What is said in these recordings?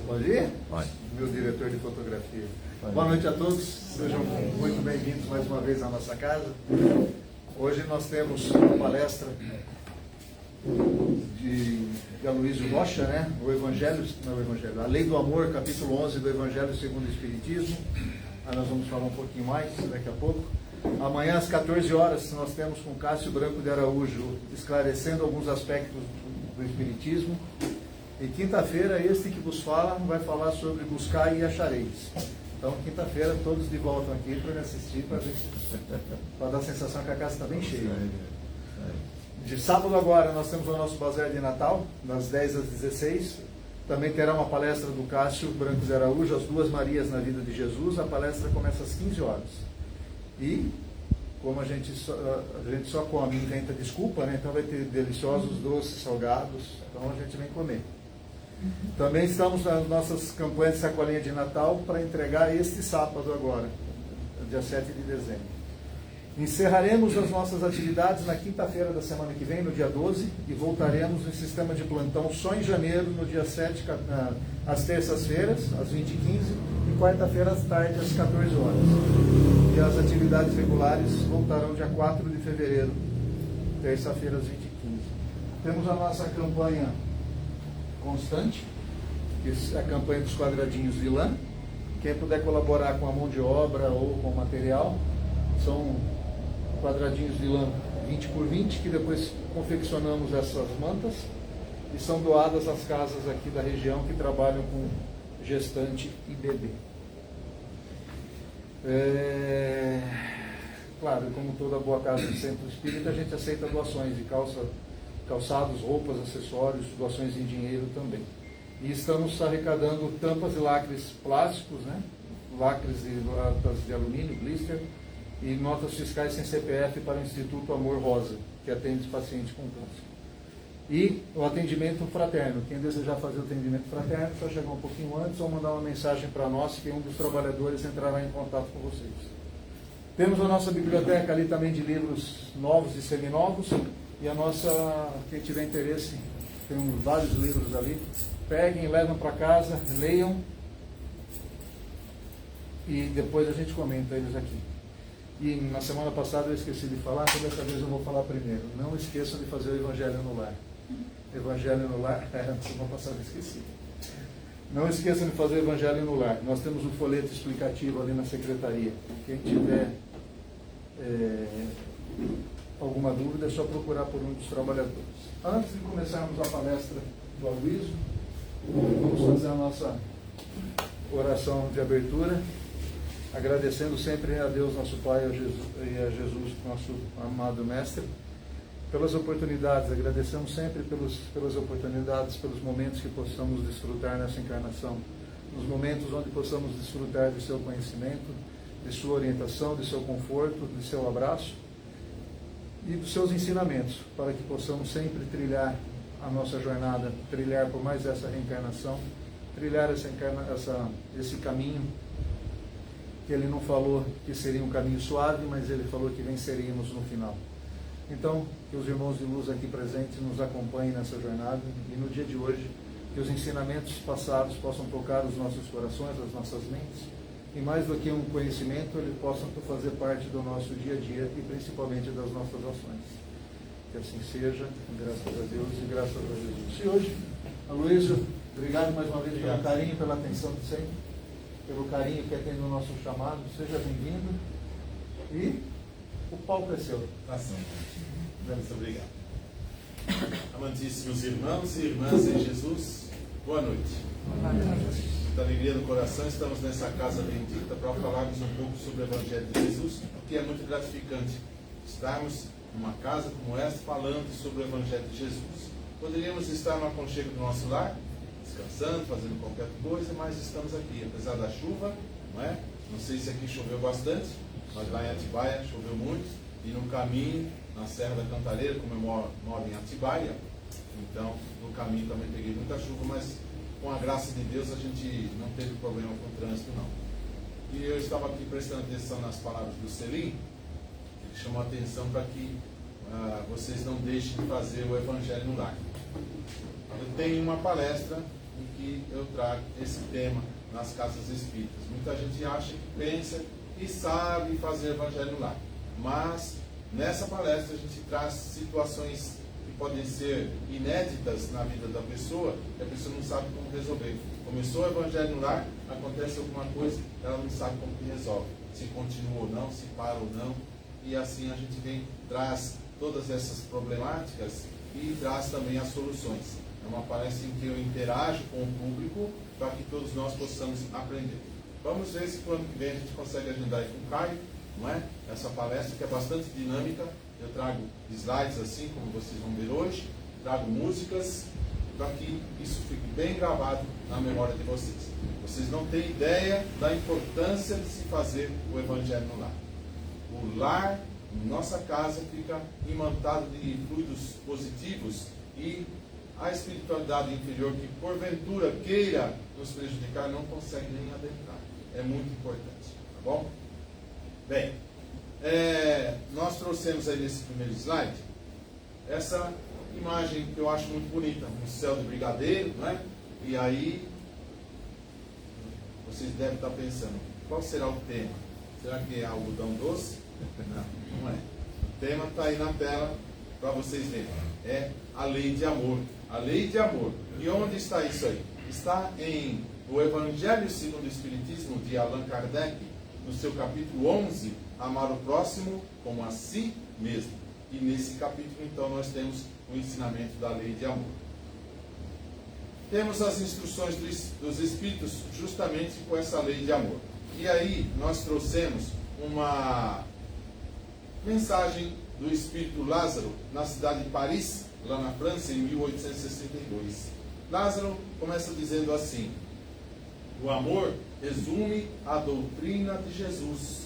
Pode ir? Vai. Meu diretor de fotografia. Vai. Boa noite a todos, sejam muito bem-vindos mais uma vez à nossa casa. Hoje nós temos uma palestra de Aloysio Rocha, né? A Lei do Amor, capítulo 11 do Evangelho segundo o Espiritismo. Aí nós vamos falar um pouquinho mais daqui a pouco. Amanhã às 14 horas nós temos com Cássio Branco de Araújo esclarecendo alguns aspectos do Espiritismo. E quinta-feira este que vos fala vai falar sobre buscar e achareis. Então quinta-feira todos de volta aqui para me assistir, para dar a sensação que a casa está bem cheia. De sábado agora nós temos o nosso bazar de Natal, das 10 às 16. Também terá uma palestra do Cássio Branco de Araújo, As Duas Marias na Vida de Jesus. A palestra começa às 15 horas. E como a gente só come e inventa desculpa, né? Então vai ter deliciosos doces, salgados, então a gente vem comer. Também estamos nas nossas campanhas de sacolinha de Natal para entregar este sábado agora, dia 7 de dezembro. Encerraremos as nossas atividades na quinta-feira da semana que vem, no dia 12, e voltaremos no sistema de plantão só em janeiro, no dia 7, às terças-feiras, às 20h15, e quarta-feira às tarde, às 14 horas. E as atividades regulares voltarão dia 4 de fevereiro, terça-feira, às 20h15. Temos a nossa campanha constante, que é a campanha dos quadradinhos de lã. Quem puder colaborar com a mão de obra ou com o material, são quadradinhos de lã 20 por 20, que depois confeccionamos essas mantas e são doadas às casas aqui da região que trabalham com gestante e bebê. Claro, como toda boa casa de centro espírita, a gente aceita doações de calçados, roupas, acessórios, doações em dinheiro também. E estamos arrecadando tampas e lacres plásticos, né? Lacres e latas de alumínio, blister, e notas fiscais sem CPF para o Instituto Amor Rosa, que atende pacientes com câncer. E o atendimento fraterno. Quem desejar fazer o atendimento fraterno, só chegar um pouquinho antes ou mandar uma mensagem para nós, que um dos trabalhadores entrará em contato com vocês. Temos a nossa biblioteca ali também de livros novos e seminovos. E a nossa, quem tiver interesse, tem vários livros ali. Peguem, levam para casa, leiam. E depois a gente comenta eles aqui. E na semana passada eu esqueci de falar, então dessa vez eu vou falar primeiro. Não esqueçam de fazer o Evangelho no Lar. Evangelho no Lar, na semana passada eu esqueci. Não esqueçam de fazer o Evangelho no Lar. Nós temos um folheto explicativo ali na secretaria. Quem tiver alguma dúvida é só procurar por um dos trabalhadores. Antes de começarmos a palestra do Aloysio, vamos fazer a nossa oração de abertura, agradecendo sempre a Deus, nosso Pai, e a Jesus, nosso amado Mestre, pelas oportunidades. Agradecemos sempre pelas oportunidades, pelos momentos que possamos desfrutar nessa encarnação, nos momentos onde possamos desfrutar de seu conhecimento, de sua orientação, de seu conforto, de seu abraço e dos seus ensinamentos, para que possamos sempre trilhar a nossa jornada, trilhar por mais essa reencarnação, trilhar esse caminho que ele não falou que seria um caminho suave, mas ele falou que venceríamos no final. Então, que os irmãos de luz aqui presentes nos acompanhem nessa jornada e no dia de hoje, que os ensinamentos passados possam tocar os nossos corações, as nossas mentes, e mais do que um conhecimento, eles possam fazer parte do nosso dia a dia e principalmente das nossas ações. Que assim seja, graças a Deus e graças a Jesus. E hoje, Aloysio, obrigado mais uma vez pelo carinho, pela atenção de sempre, pelo carinho que atende o nosso chamado. Seja bem-vindo e o palco é seu. Muito obrigado. Amantíssimos irmãos e irmãs em Jesus, boa noite. Muita alegria no coração, estamos nessa casa bendita para falarmos um pouco sobre o Evangelho de Jesus, que é muito gratificante estarmos numa casa como esta falando sobre o Evangelho de Jesus. Poderíamos estar no aconchego do nosso lar, descansando, fazendo qualquer coisa, mas estamos aqui, apesar da chuva, não é? Não sei se aqui choveu bastante, mas lá em Atibaia choveu muito, e no caminho, na Serra da Cantareira, como eu moro em Atibaia, então no caminho também peguei muita chuva, mas com a graça de Deus a gente não teve problema com o trânsito não. E eu estava aqui prestando atenção nas palavras do Selim, que chamou a atenção para que vocês não deixem de fazer o Evangelho no Lar. Eu tenho uma palestra em que eu trago esse tema nas casas espíritas. Muita gente acha que pensa e sabe fazer evangelho lá, mas nessa palestra a gente traz situações que podem ser inéditas na vida da pessoa, que a pessoa não sabe como resolver. Começou o evangelho no lar, acontece alguma coisa, ela não sabe como que resolve, se continua ou não, se para ou não, e assim a gente traz todas essas problemáticas e traz também as soluções. É uma palestra em que eu interajo com o público para que todos nós possamos aprender. Vamos ver se no ano que vem a gente consegue agendar aí com o Caio, não é? Essa palestra que é bastante dinâmica. Eu trago slides assim, como vocês vão ver hoje, trago músicas, para que isso fique bem gravado na memória de vocês. Vocês não têm ideia da importância de se fazer o evangelho no lar. O lar, nossa casa, fica imantado de fluidos positivos e a espiritualidade inferior que porventura queira nos prejudicar não consegue nem adentrar. É muito importante, tá bom? Bem, nós trouxemos aí nesse primeiro slide essa imagem que eu acho muito bonita, um céu de brigadeiro, não é? E aí vocês devem estar pensando, qual será o tema? Será que é algodão doce? Não, não é. O tema está aí na tela para vocês verem. É a lei de amor. A lei de amor. E onde está isso aí? Está em O Evangelho segundo o Espiritismo de Allan Kardec, no seu capítulo 11, Amar o próximo como a si mesmo. E nesse capítulo, então, nós temos o ensinamento da lei de amor. Temos as instruções dos Espíritos justamente com essa lei de amor. E aí, nós trouxemos uma mensagem do Espírito Lázaro na cidade de Paris, lá na França, em 1862. Lázaro começa dizendo assim: o amor resume a doutrina de Jesus.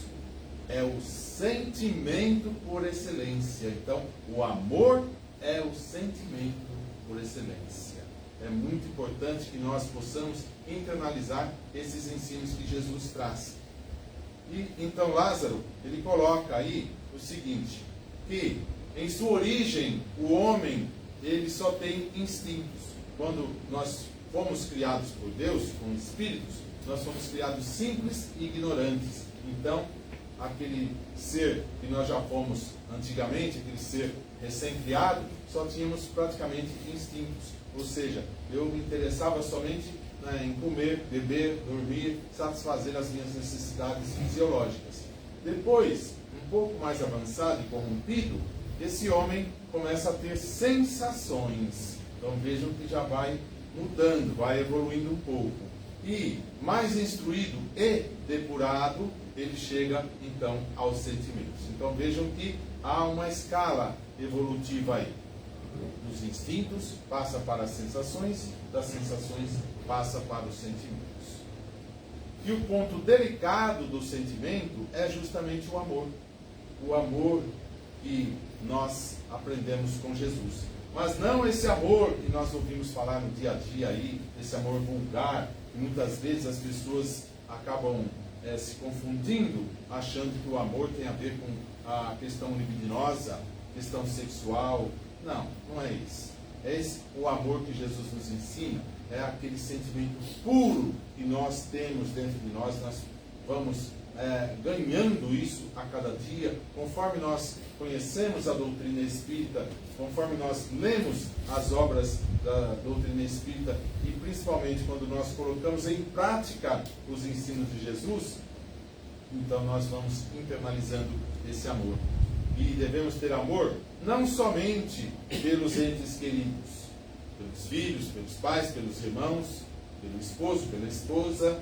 É o sentimento por excelência. Então, o amor é o sentimento por excelência. É muito importante que nós possamos internalizar esses ensinos que Jesus traz. E então Lázaro, ele coloca aí o seguinte, que em sua origem o homem, ele só tem instintos. Quando nós fomos criados por Deus, como espíritos, nós fomos criados simples e ignorantes. Então, aquele ser que nós já fomos antigamente, aquele ser recém-criado, só tínhamos praticamente instintos. Ou seja, eu me interessava somente em comer, beber, dormir, satisfazer as minhas necessidades fisiológicas. Depois, um pouco mais avançado e corrompido, esse homem começa a ter sensações. Então vejam que já vai mudando, vai evoluindo um pouco. E mais instruído e depurado, ele chega então aos sentimentos. Então vejam que há uma escala evolutiva aí. Dos instintos passa para as sensações, das sensações passa para os sentimentos. E o ponto delicado do sentimento é justamente o amor. O amor que nós aprendemos com Jesus. Mas não esse amor que nós ouvimos falar no dia a dia aí, esse amor vulgar, que muitas vezes as pessoas acabam se confundindo, achando que o amor tem a ver com a questão libidinosa, questão sexual. Não, não é isso. O amor que Jesus nos ensina é aquele sentimento puro que nós temos dentro de nós. Nós vamos ganhando isso a cada dia, conforme nós conhecemos a doutrina espírita, conforme nós lemos as obras da doutrina espírita e principalmente quando nós colocamos em prática os ensinos de Jesus, então nós vamos internalizando esse amor. E devemos ter amor não somente pelos entes queridos, pelos filhos, pelos pais, pelos irmãos, pelo esposo, pela esposa,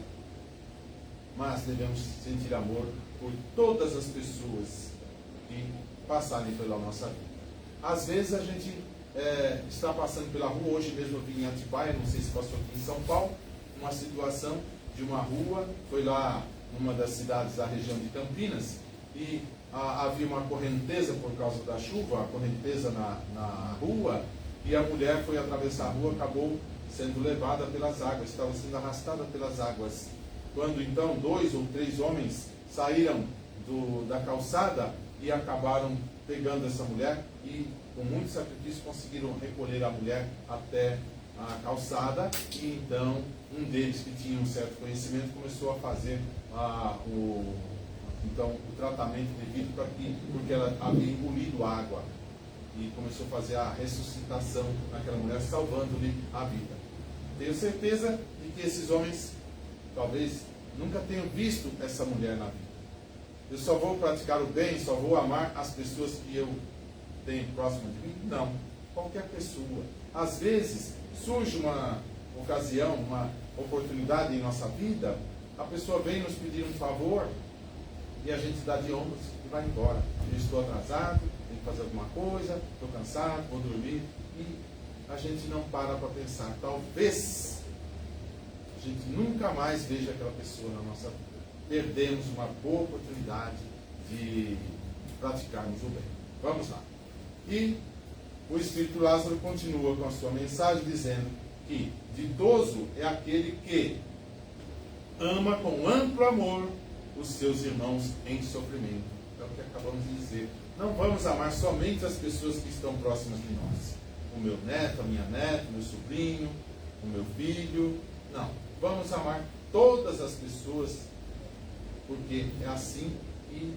mas devemos sentir amor por todas as pessoas que passarem pela nossa vida. Às vezes a gente está passando pela rua, hoje mesmo eu vim em Atibaia, não sei se passou aqui em São Paulo, uma situação de uma rua, foi lá numa das cidades da região de Campinas, e havia uma correnteza por causa da chuva, a correnteza na rua, e a mulher foi atravessar a rua, acabou sendo levada pelas águas, estava sendo arrastada pelas águas. Quando então 2 ou 3 homens saíram da calçada e acabaram pegando essa mulher e com muito sacrifício conseguiram recolher a mulher até a calçada, e então um deles que tinha um certo conhecimento começou a fazer o tratamento devido porque ela havia engolido água, e começou a fazer a ressuscitação naquela mulher, salvando-lhe a vida. Tenho certeza de que esses homens talvez nunca tenham visto essa mulher na vida. Eu só vou praticar o bem, só vou amar as pessoas que eu tenho próximo de mim? Não. Qualquer pessoa. Às vezes surge uma ocasião, uma oportunidade em nossa vida, a pessoa vem nos pedir um favor e a gente dá de ombros e vai embora. Eu estou atrasado, tenho que fazer alguma coisa, estou cansado, vou dormir. E a gente não para pensar. Talvez a gente nunca mais veja aquela pessoa na nossa vida. Perdemos uma boa oportunidade de praticarmos o bem. Vamos lá. E o Espírito Lázaro continua com a sua mensagem dizendo que ditoso é aquele que ama com amplo amor os seus irmãos em sofrimento. É o que acabamos de dizer. Não vamos amar somente as pessoas que estão próximas de nós. O meu neto, a minha neta, o meu sobrinho, o meu filho. Não. Vamos amar todas as pessoas, porque é assim que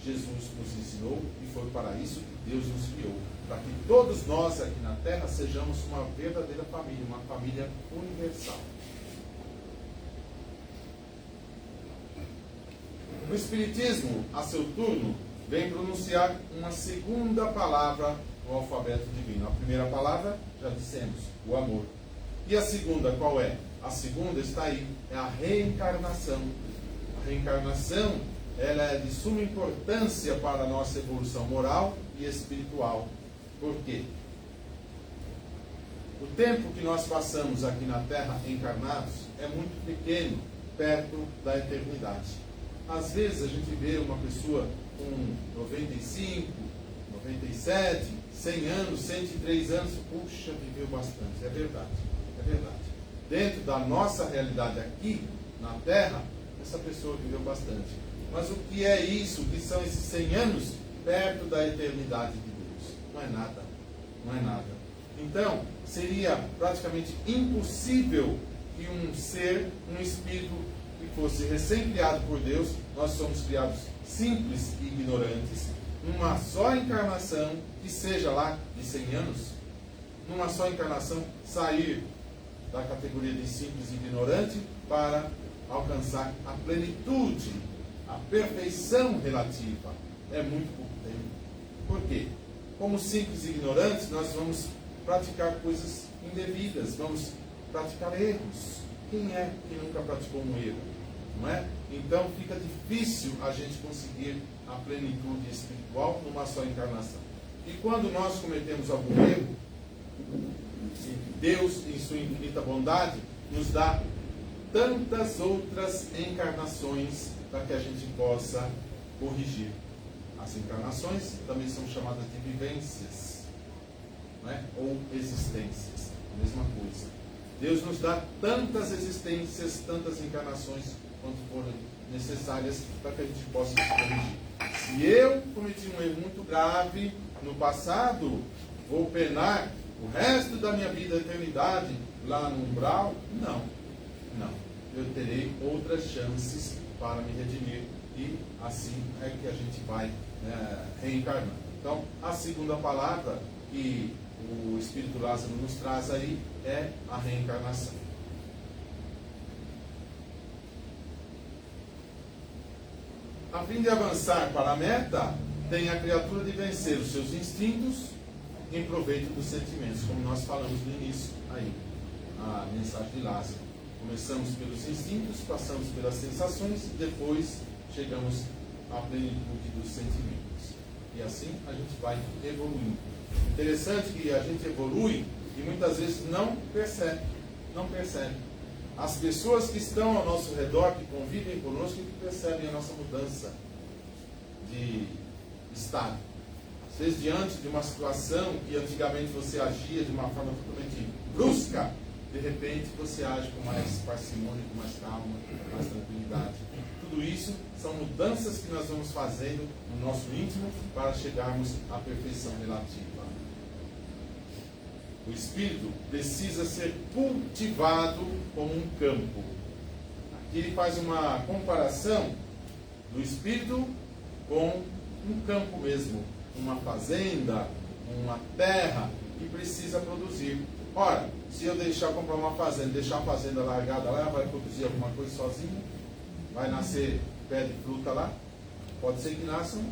Jesus nos ensinou e foi para isso que Deus nos criou. Para que todos nós aqui na Terra sejamos uma verdadeira família, uma família universal. O Espiritismo, a seu turno, vem pronunciar uma segunda palavra no alfabeto divino. A primeira palavra, já dissemos, o amor. E a segunda, qual é? A segunda está aí, é a reencarnação. A reencarnação, ela é de suma importância para a nossa evolução moral e espiritual. Por quê? O tempo que nós passamos aqui na Terra encarnados é muito pequeno, perto da eternidade. Às vezes a gente vê uma pessoa com 95, 97, 100 anos, 103 anos, puxa, viveu bastante. É verdade, é verdade. Dentro da nossa realidade aqui, na Terra, essa pessoa viveu bastante. Mas o que é isso? O que são esses 100 anos perto da eternidade de Deus? Não é nada. Não é nada. Então, seria praticamente impossível que um ser, um espírito que fosse recém-criado por Deus, nós somos criados simples e ignorantes, numa só encarnação, que seja lá de 100 anos, numa só encarnação, sair da categoria de simples e ignorante para alcançar a plenitude, a perfeição relativa. É muito pouco tempo. Por quê? Como simples e ignorantes, nós vamos praticar coisas indevidas, vamos praticar erros. Quem é que nunca praticou um erro? Não é? Então fica difícil a gente conseguir a plenitude espiritual numa só encarnação. E quando nós cometemos algum erro, Deus, em sua infinita bondade, nos dá tantas outras encarnações para que a gente possa corrigir. As encarnações também são chamadas de vivências, não é? Ou existências, a mesma coisa. Deus nos dá tantas existências, tantas encarnações quanto forem necessárias para que a gente possa se corrigir. Se eu cometi um erro muito grave no passado, vou penar o resto da minha vida, a eternidade, lá no umbral? Não. Não. Eu terei outras chances para me redimir e assim é que a gente vai reencarnando. Então, a segunda palavra que o Espírito Lázaro nos traz aí é a reencarnação. A fim de avançar para a meta, tem a criatura de vencer os seus instintos em proveito dos sentimentos, como nós falamos no início aí, a mensagem de Lázaro. Começamos pelos instintos, passamos pelas sensações, depois chegamos à plenitude dos sentimentos. E assim a gente vai evoluindo. Interessante que a gente evolui e muitas vezes não percebe. Não percebe. As pessoas que estão ao nosso redor, que convivem conosco, que percebem a nossa mudança de estado. Às vezes, diante de uma situação que antigamente você agia de uma forma totalmente brusca, de repente você age com mais parcimônia, com mais calma, com mais tranquilidade. Tudo isso são mudanças que nós vamos fazendo no nosso íntimo para chegarmos à perfeição relativa. o espírito precisa ser cultivado como um campo. Aqui ele faz uma comparação do espírito com um campo mesmo, uma fazenda, uma terra que precisa produzir. Ora, se eu deixar comprar uma fazenda, deixar a fazenda largada lá, vai produzir alguma coisa sozinha? Vai nascer pé de fruta lá? Pode ser que nasçam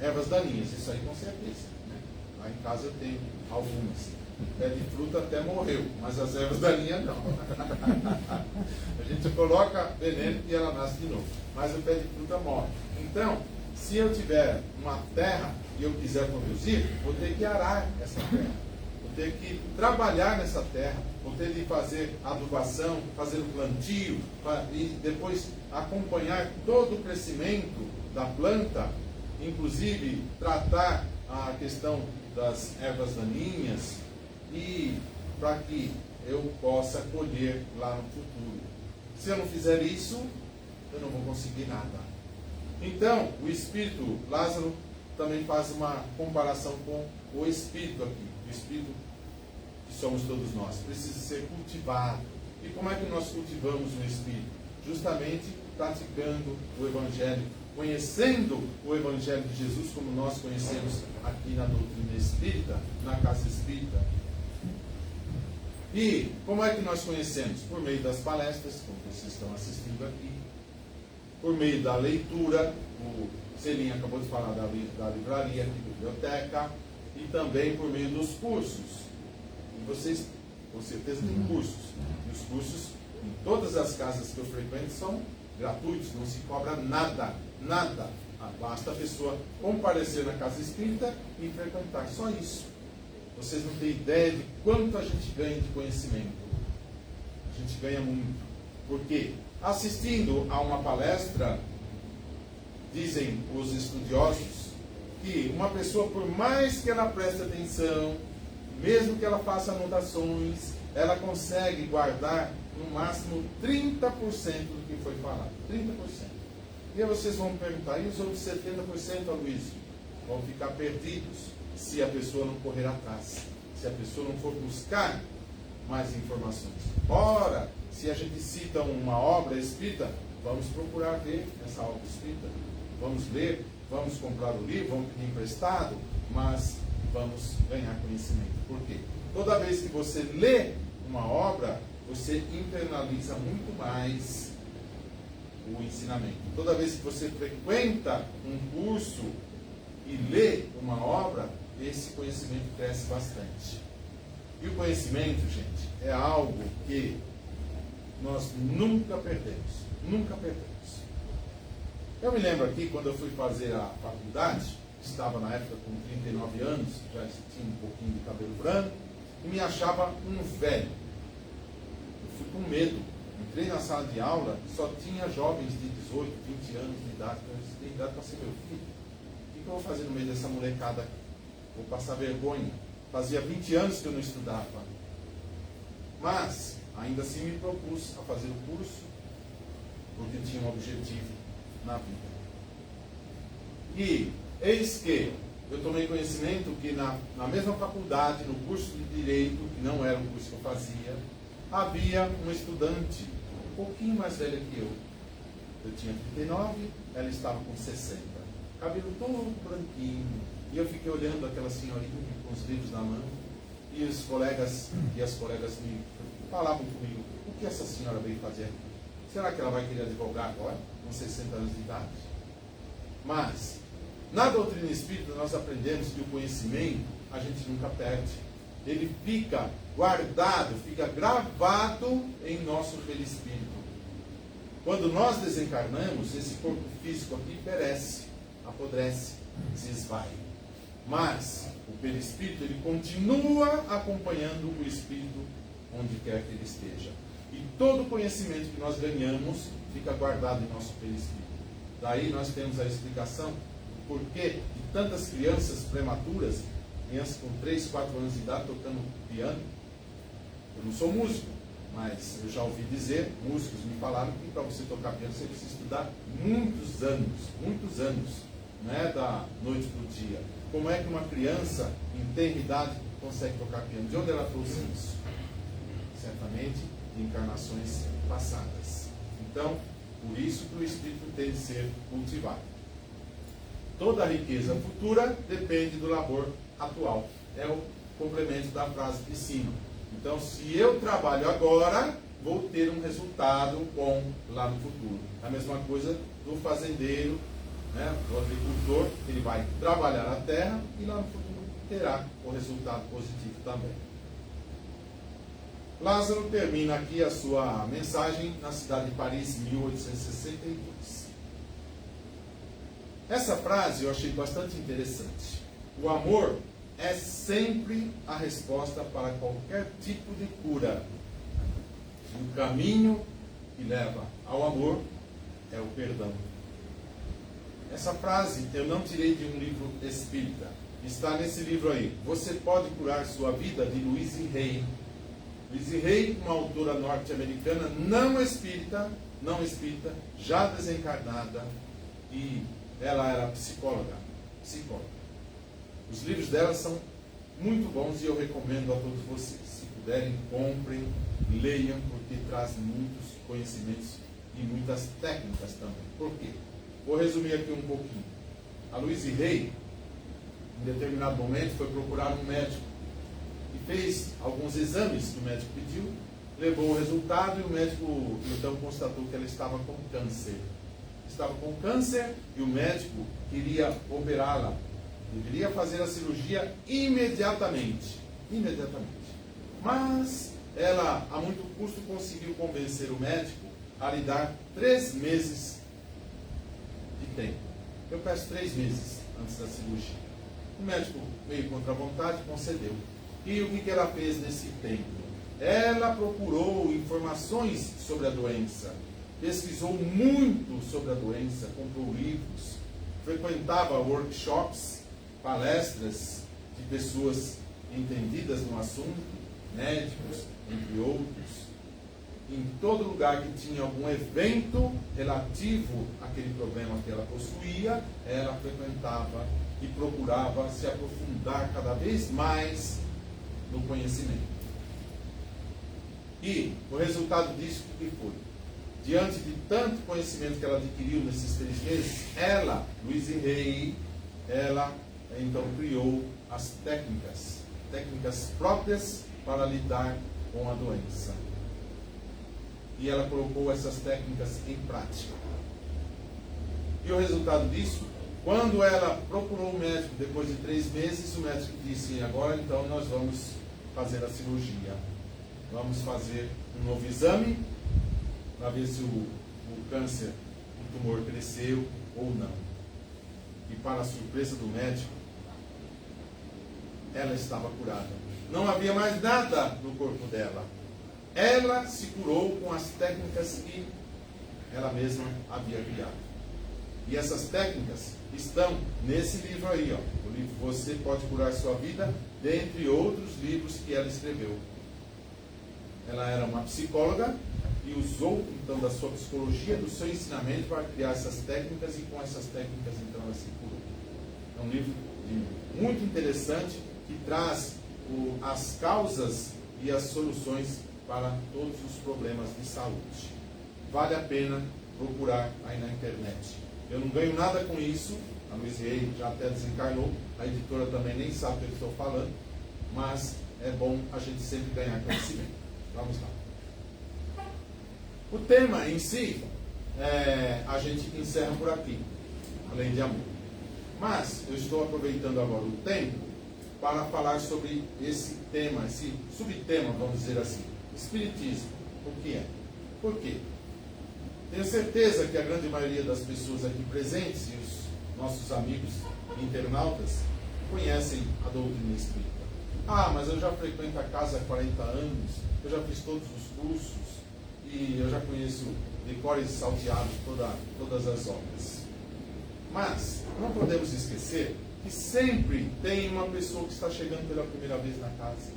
ervas daninhas, isso aí com certeza. Né? Lá em casa eu tenho algumas. Pé de fruta até morreu, mas as ervas daninhas não. A gente coloca veneno e ela nasce de novo, mas o pé de fruta morre. Então, se eu tiver uma terra e eu quiser produzir, vou ter que arar essa terra, vou ter que trabalhar nessa terra, vou ter de fazer adubação, fazer o plantio e depois acompanhar todo o crescimento da planta, inclusive tratar a questão das ervas daninhas, e para que eu possa colher lá no futuro. Se eu não fizer isso, eu não vou conseguir nada. Então, o espírito, Lázaro também faz uma comparação com o espírito aqui. O espírito que somos todos nós. Precisa ser cultivado. E como é que nós cultivamos o espírito? Justamente praticando o evangelho, conhecendo o evangelho de Jesus como nós conhecemos aqui na doutrina espírita, na casa espírita. E como é que nós conhecemos? Por meio das palestras, como vocês estão assistindo aqui, por meio da leitura, o Celinha acabou de falar da livraria, da biblioteca, e também por meio dos cursos. E vocês, com certeza, têm cursos. E os cursos, em todas as casas que eu frequento, são gratuitos, não se cobra nada, nada. Basta a pessoa comparecer na casa espírita e frequentar, só isso. Vocês não têm ideia de quanto a gente ganha de conhecimento. A gente ganha muito. Por quê? Assistindo a uma palestra, dizem os estudiosos, que uma pessoa, por mais que ela preste atenção, mesmo que ela faça anotações, ela consegue guardar no máximo 30% do que foi falado. 30%. E aí vocês vão perguntar, e os outros 70%, Aloysio? Vão ficar perdidos se a pessoa não correr atrás, se a pessoa não for buscar mais informações. Ora, se a gente cita uma obra espírita, vamos procurar ver essa obra espírita, vamos ler, vamos comprar o livro, vamos pedir emprestado, mas vamos ganhar conhecimento. Por quê? Toda vez que você lê uma obra, você internaliza muito mais o ensinamento. Toda vez que você frequenta um curso e lê uma obra, esse conhecimento cresce bastante. E o conhecimento, gente, é algo que nós nunca perdemos. Nunca perdemos. Eu me lembro aqui, quando eu fui fazer a faculdade, estava na época com 39 anos, já tinha um pouquinho de cabelo branco, e me achava um velho. Eu fui com medo. Entrei na sala de aula, só tinha jovens de 18, 20 anos de idade. Eu disse, tem idade para ser meu filho. O que eu vou fazer no meio dessa molecada aqui? Vou passar vergonha. Fazia 20 anos que eu não estudava. Mas, ainda assim me propus a fazer o curso, porque tinha um objetivo na vida. E eis que eu tomei conhecimento que na mesma faculdade, no curso de Direito, que não era um curso que eu fazia, havia um estudante um pouquinho mais velha que eu. Eu tinha 39, ela estava com 60. Cabelo todo branquinho. E eu fiquei olhando aquela senhorinha com os livros na mão. E os colegas e as colegas me falavam comigo, o que essa senhora veio fazer aqui? Será que ela vai querer advogar agora, com 60 anos de idade? Mas, na doutrina espírita, nós aprendemos que o conhecimento a gente nunca perde. Ele fica guardado, fica gravado em nosso perispírito. Quando nós desencarnamos, esse corpo físico aqui perece, apodrece, se esvai. Mas o perispírito, ele continua acompanhando o espírito onde quer que ele esteja. E todo o conhecimento que nós ganhamos fica guardado em nosso perispírito. Daí nós temos a explicação do porquê de tantas crianças prematuras, crianças com 3, 4 anos de idade tocando piano. Eu não sou músico, mas eu já ouvi dizer, músicos me falaram que para você tocar piano você precisa estudar muitos anos, não é da noite para o dia. Como é que uma criança em tenra idade consegue tocar piano. De onde ela trouxe isso? Certamente de encarnações passadas. Então, por isso que o espírito tem de ser cultivado. Toda a riqueza futura depende do labor atual. É o complemento da frase de cima. Então, se eu trabalho agora, vou ter um resultado bom lá no futuro. A mesma coisa do fazendeiro, né, do agricultor, ele vai trabalhar a terra e lá no futuro terá o resultado positivo também. Lázaro termina aqui a sua mensagem na cidade de Paris, 1862. Essa frase eu achei bastante interessante. O amor é sempre a resposta para qualquer tipo de cura. O caminho que leva ao amor é o perdão. Essa frase eu não tirei de um livro espírita. Está nesse livro aí. Você pode curar sua vida, de Louise Hay. Louise Hay, uma autora norte-americana, não espírita, já desencarnada, e ela era psicóloga. Os livros dela são muito bons e eu recomendo a todos vocês. Se puderem, comprem, leiam, porque traz muitos conhecimentos e muitas técnicas também. Por quê? Vou resumir aqui um pouquinho. A Louise Hay, em determinado momento, foi procurar um médico e fez alguns exames que o médico pediu, levou o resultado e o médico então constatou que ela estava com câncer. Estava com câncer e o médico queria operá-la. Deveria fazer a cirurgia imediatamente. Mas ela, a muito custo, conseguiu convencer o médico a lhe dar 3 meses de tempo. Eu peço 3 meses antes da cirurgia. O médico, meio contra a vontade, concedeu. E o que ela fez nesse tempo? Ela procurou informações sobre a doença, pesquisou muito sobre a doença, comprou livros, frequentava workshops, palestras de pessoas entendidas no assunto, médicos, entre outros. Em todo lugar que tinha algum evento relativo àquele problema que ela possuía, ela frequentava e procurava se aprofundar cada vez mais no conhecimento. E o resultado disso que foi? Diante de tanto conhecimento que ela adquiriu nesses 3 meses, ela, Louise Hay, ela então criou as técnicas próprias para lidar com a doença. E ela colocou essas técnicas em prática. E o resultado disso, quando ela procurou o médico depois de 3 meses, o médico disse: agora então nós vamos fazer a cirurgia. Vamos fazer um novo exame para ver se o câncer, o tumor cresceu ou não. E para a surpresa do médico, ela estava curada. Não havia mais nada no corpo dela. Ela se curou com as técnicas que ela mesma havia criado. E essas técnicas estão nesse livro aí, ó. O livro Você Pode Curar Sua Vida, dentre outros livros que ela escreveu. Ela era uma psicóloga e usou então da sua psicologia, do seu ensinamento para criar essas técnicas, e com essas técnicas então ela se curou. É um livro muito interessante que traz as causas e as soluções para todos os problemas de saúde. Vale a pena procurar aí na internet. Eu não ganho nada com isso, a Louise Hay já até desencarnou, a editora também nem sabe o que eu estou falando, mas é bom a gente sempre ganhar conhecimento. Vamos lá. O tema em si, a gente encerra por aqui, além de amor. Mas eu estou aproveitando agora o tempo para falar sobre esse tema, esse subtema, vamos dizer assim, Espiritismo. O que é? Por quê? Tenho certeza que a grande maioria das pessoas aqui presentes e os nossos amigos internautas conhecem a doutrina espírita. Ah, mas eu já frequento a casa há 40 anos, eu já fiz todos os cursos e eu já conheço de cor e salteado todas as obras. Mas não podemos esquecer que sempre tem uma pessoa que está chegando pela primeira vez na casa,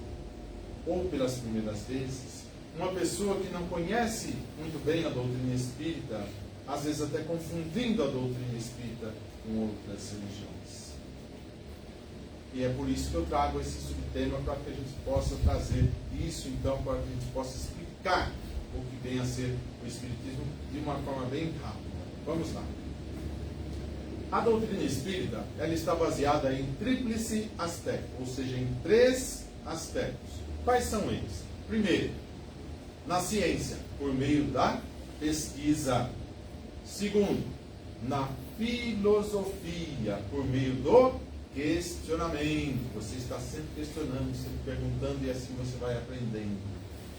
ou pelas primeiras vezes, uma pessoa que não conhece muito bem a doutrina espírita, às vezes até confundindo a doutrina espírita com outras religiões. E é por isso que eu trago esse subtema, para que a gente possa trazer isso, então, para que a gente possa explicar o que vem a ser o Espiritismo de uma forma bem rápida. Vamos lá. A doutrina espírita, ela está baseada em tríplice aspecto, ou seja, em 3 aspectos. Quais são eles? Primeiro, na ciência, por meio da pesquisa. Segundo, na filosofia, por meio do questionamento. Você está sempre questionando, sempre perguntando, e assim você vai aprendendo.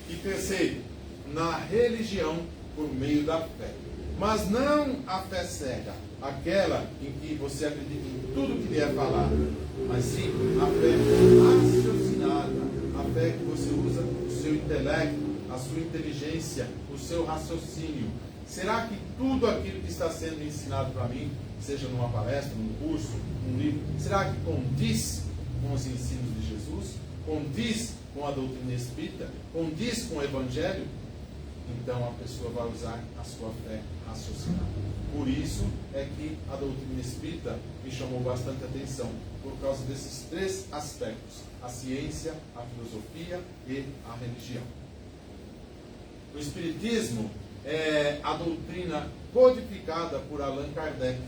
E terceiro, na religião, por meio da fé. Mas não a fé cega, aquela em que você acredita em tudo que lhe é falado, mas sim a fé raciocinada, a fé que você usa o seu intelecto, a sua inteligência, o seu raciocínio. Será que tudo aquilo que está sendo ensinado para mim, seja numa palestra, num curso, num livro, será que condiz com os ensinos de Jesus? Condiz com a doutrina espírita? Condiz com o Evangelho? Então a pessoa vai usar a sua fé raciocinada. Por isso é que a doutrina espírita me chamou bastante atenção, por causa desses 3 aspectos: a ciência, a filosofia e a religião. O Espiritismo é a doutrina codificada por Allan Kardec,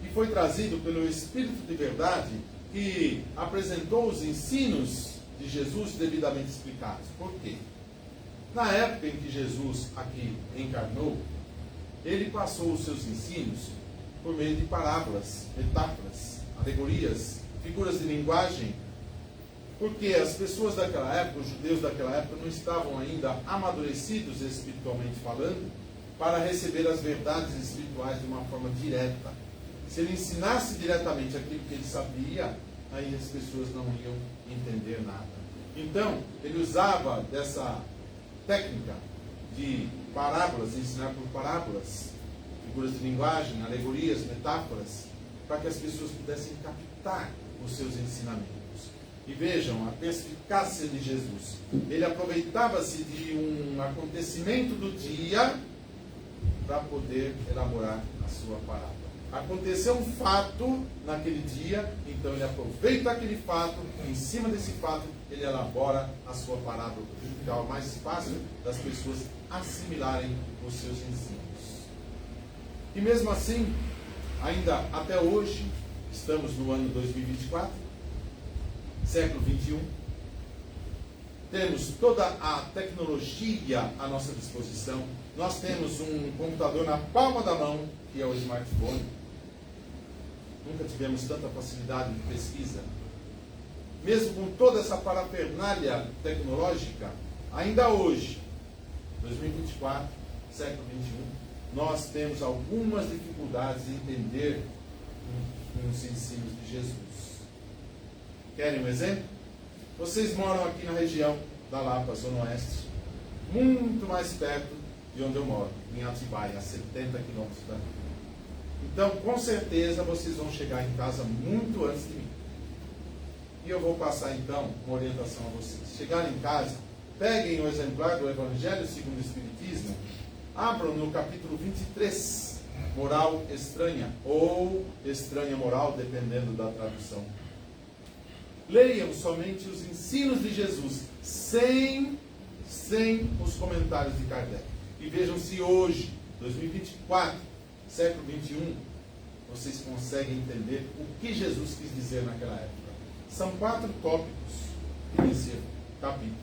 e foi trazido pelo Espírito de Verdade, que apresentou os ensinos de Jesus devidamente explicados. Por quê? Na época em que Jesus aqui encarnou, ele passou os seus ensinos por meio de parábolas, metáforas, alegorias, figuras de linguagem, porque as pessoas daquela época, os judeus daquela época, não estavam ainda amadurecidos espiritualmente falando, para receber as verdades espirituais de uma forma direta. Se ele ensinasse diretamente aquilo que ele sabia, aí as pessoas não iam entender nada. Então, ele usava dessa técnica de parábolas, ensinar por parábolas, figuras de linguagem, alegorias, metáforas, para que as pessoas pudessem captar os seus ensinamentos. E vejam a perspicácia de Jesus. Ele aproveitava-se de um acontecimento do dia para poder elaborar a sua parábola. Aconteceu um fato naquele dia, então ele aproveita aquele fato, em cima desse fato ele elabora a sua parábola, porque fica mais fácil das pessoas assimilarem os seus ensinos. E mesmo assim, ainda até hoje, estamos no ano 2024, século 21, temos toda a tecnologia à nossa disposição. Nós temos um computador na palma da mão, que é o smartphone. Nunca tivemos tanta facilidade de pesquisa. Mesmo com toda essa parafernália tecnológica, ainda hoje, 2024, século 21, nós temos algumas dificuldades em entender os ensinos de Jesus. Querem um exemplo? Vocês moram aqui na região da Lapa, Zona Oeste, muito mais perto de onde eu moro, em Atibaia, a 70 quilômetros daqui. Então, com certeza, vocês vão chegar em casa muito antes de mim. E eu vou passar, então, uma orientação a vocês. Chegarem em casa, peguem o exemplar do Evangelho segundo o Espiritismo, abram no capítulo 23, Moral Estranha, ou Estranha Moral, dependendo da tradução. Leiam somente os ensinos de Jesus, sem os comentários de Kardec. E vejam se hoje, 2024, século 21, vocês conseguem entender o que Jesus quis dizer naquela época. São 4 tópicos que iniciam o capítulo.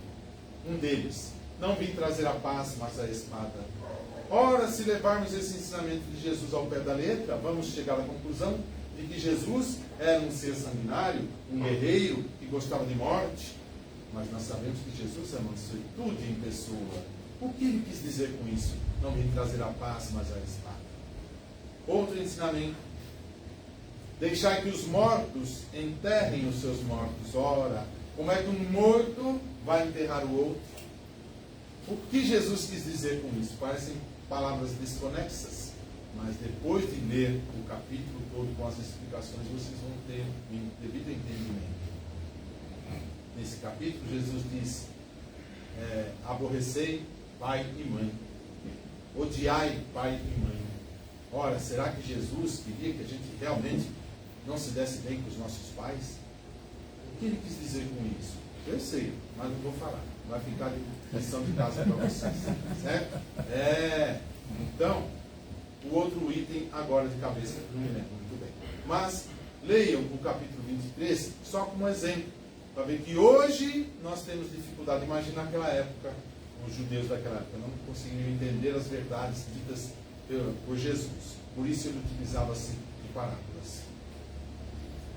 Um deles, não vim trazer a paz, mas a espada. Ora, se levarmos esse ensinamento de Jesus ao pé da letra, vamos chegar à conclusão de que Jesus era um ser sanguinário, um guerreiro que gostava de morte. Mas nós sabemos que Jesus é uma mansuetude em pessoa. O que ele quis dizer com isso? Não vim trazer a paz, mas a espada. Outro ensinamento. Deixar que os mortos enterrem os seus mortos. Ora, como é que um morto vai enterrar o outro? O que Jesus quis dizer com isso? Parecem palavras desconexas, mas depois de ler o capítulo todo com as explicações, vocês vão ter um devido entendimento. Nesse capítulo, Jesus diz: aborrecei pai e mãe, odiai pai e mãe. Ora, será que Jesus queria que a gente realmente não se desse bem com os nossos pais? O que ele quis dizer com isso? Eu sei, mas não vou falar. Vai ficar de lição de casa para vocês. Certo? Então, o outro item agora de cabeça, não me lembro muito bem. Mas leiam o capítulo 23 só como exemplo, para ver que hoje nós temos dificuldade. Imagina naquela época, os judeus daquela época não conseguiam entender as verdades ditas por Jesus. Por isso ele utilizava-se de parábolas.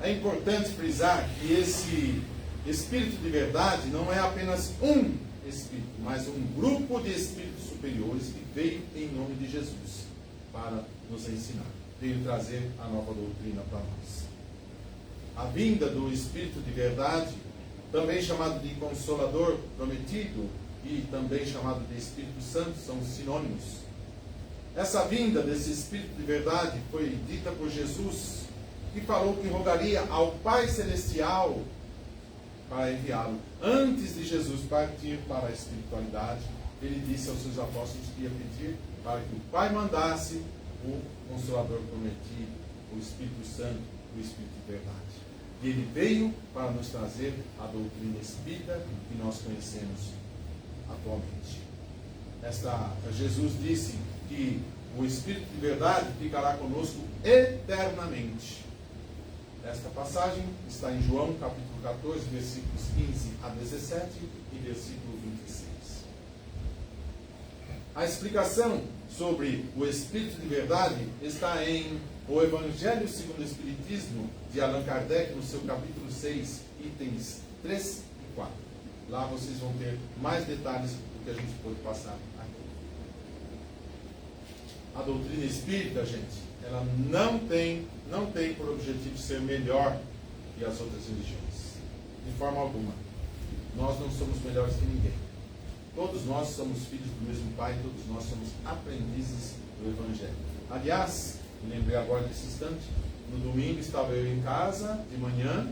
É importante frisar que esse Espírito de verdade não é apenas um Espírito, mas um grupo de Espíritos superiores que veio em nome de Jesus para nos ensinar. Veio trazer a nova doutrina para nós. A vinda do Espírito de verdade, também chamado de Consolador Prometido e também chamado de Espírito Santo, são sinônimos. Essa vinda desse Espírito de verdade foi dita por Jesus, que falou que rogaria ao Pai Celestial para enviá-lo. Antes de Jesus partir para a espiritualidade, ele disse aos seus apóstolos que ia pedir para que o Pai mandasse o Consolador Prometido, o Espírito Santo, o Espírito de verdade. E ele veio para nos trazer a doutrina espírita que nós conhecemos atualmente. Jesus disse que o Espírito de verdade ficará conosco eternamente. Esta passagem está em João capítulo 14, versículos 15 a 17 e versículo 26. A explicação sobre o Espírito de verdade está em O Evangelho segundo o Espiritismo, de Allan Kardec, no seu capítulo 6, itens 3 e 4. Lá vocês vão ter mais detalhes do que a gente pode passar aqui. A doutrina espírita, gente, ela não tem por objetivo ser melhor que as outras religiões. De forma alguma. Nós não somos melhores que ninguém. Todos nós somos filhos do mesmo Pai, todos nós somos aprendizes do Evangelho. Aliás, me lembrei agora desse instante, no domingo estava eu em casa, de manhã,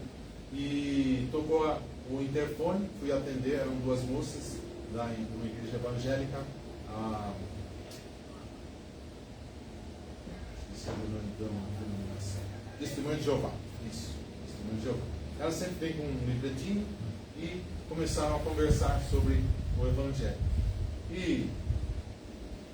e tocou o interfone, fui atender, eram duas moças de uma igreja evangélica, Testemunho de Jeová. Isso, Testemunho de Jeová. Ela sempre vem com um livretinho e começaram a conversar sobre o Evangelho. E,